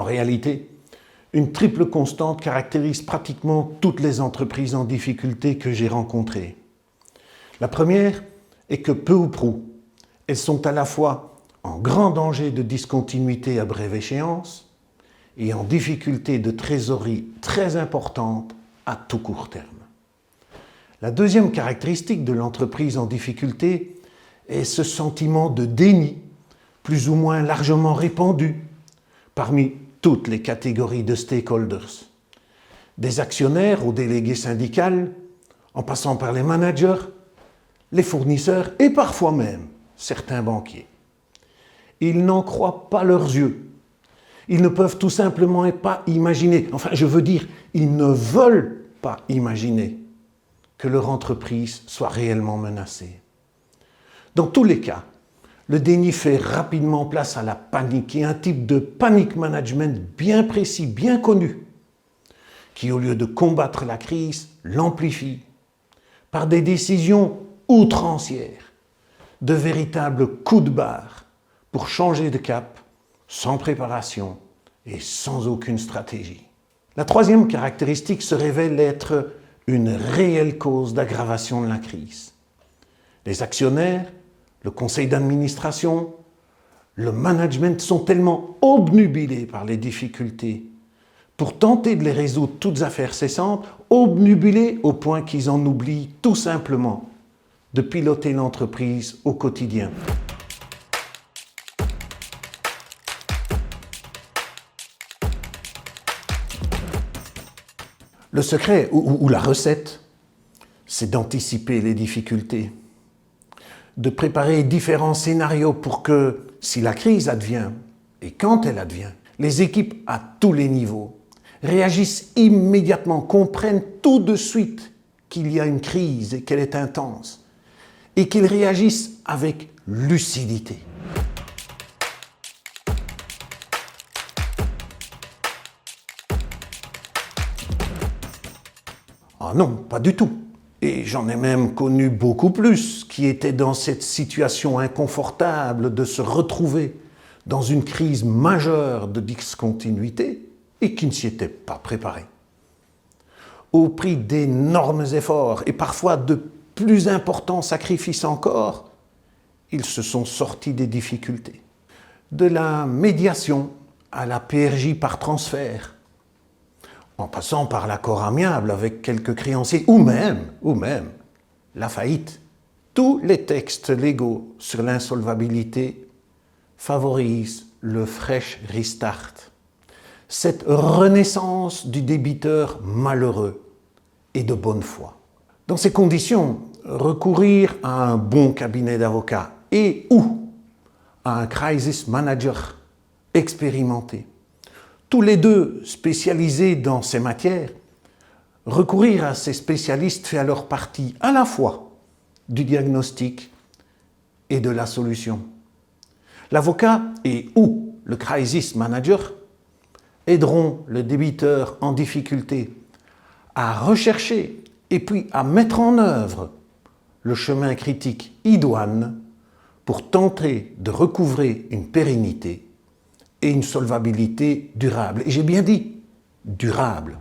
réalité, une triple constante caractérise pratiquement toutes les entreprises en difficulté que j'ai rencontrées. La première est que peu ou prou, elles sont à la fois en grand danger de discontinuité à brève échéance et en difficulté de trésorerie très importante à tout court terme. La deuxième caractéristique de l'entreprise en difficulté est ce sentiment de déni, plus ou moins largement répandu parmi toutes les catégories de stakeholders, des actionnaires aux délégués syndicaux, en passant par les managers, les fournisseurs et parfois même certains banquiers. Ils n'en croient pas leurs yeux. Ils ne peuvent tout simplement pas imaginer, enfin je veux dire, ils ne veulent pas imaginer que leur entreprise soit réellement menacée. Dans tous les cas, le déni fait rapidement place à la panique et un type de panic management bien précis, bien connu, qui au lieu de combattre la crise, l'amplifie par des décisions outrancières, de véritables coups de barre pour changer de cap sans préparation et sans aucune stratégie. La troisième caractéristique se révèle être une réelle cause d'aggravation de la crise. Les actionnaires, le conseil d'administration, le management sont tellement obnubilés par les difficultés pour tenter de les résoudre toutes affaires cessantes, obnubilés au point qu'ils en oublient tout simplement de piloter l'entreprise au quotidien. Le secret ou la recette, c'est d'anticiper les difficultés, de préparer différents scénarios pour que, si la crise advient, et quand elle advient, les équipes à tous les niveaux réagissent immédiatement, comprennent tout de suite qu'il y a une crise et qu'elle est intense, et qu'ils réagissent avec lucidité. Ah non, pas du tout. Et j'en ai même connu beaucoup plus qui étaient dans cette situation inconfortable de se retrouver dans une crise majeure de discontinuité et qui ne s'y étaient pas préparés. Au prix d'énormes efforts et parfois de plus importants sacrifices encore, ils se sont sortis des difficultés. De la médiation à la PRJ par transfert, en passant par l'accord amiable avec quelques créanciers, ou même la faillite. Tous les textes légaux sur l'insolvabilité favorisent le fresh restart, cette renaissance du débiteur malheureux et de bonne foi. Dans ces conditions, recourir à un bon cabinet d'avocats et ou à un crisis manager expérimenté, tous les deux spécialisés dans ces matières, recourir à ces spécialistes fait alors partie à la fois du diagnostic et de la solution. L'avocat et ou le crisis manager aideront le débiteur en difficulté à rechercher et puis à mettre en œuvre le chemin critique idoine pour tenter de recouvrer une pérennité et une solvabilité durable. Et j'ai bien dit durable.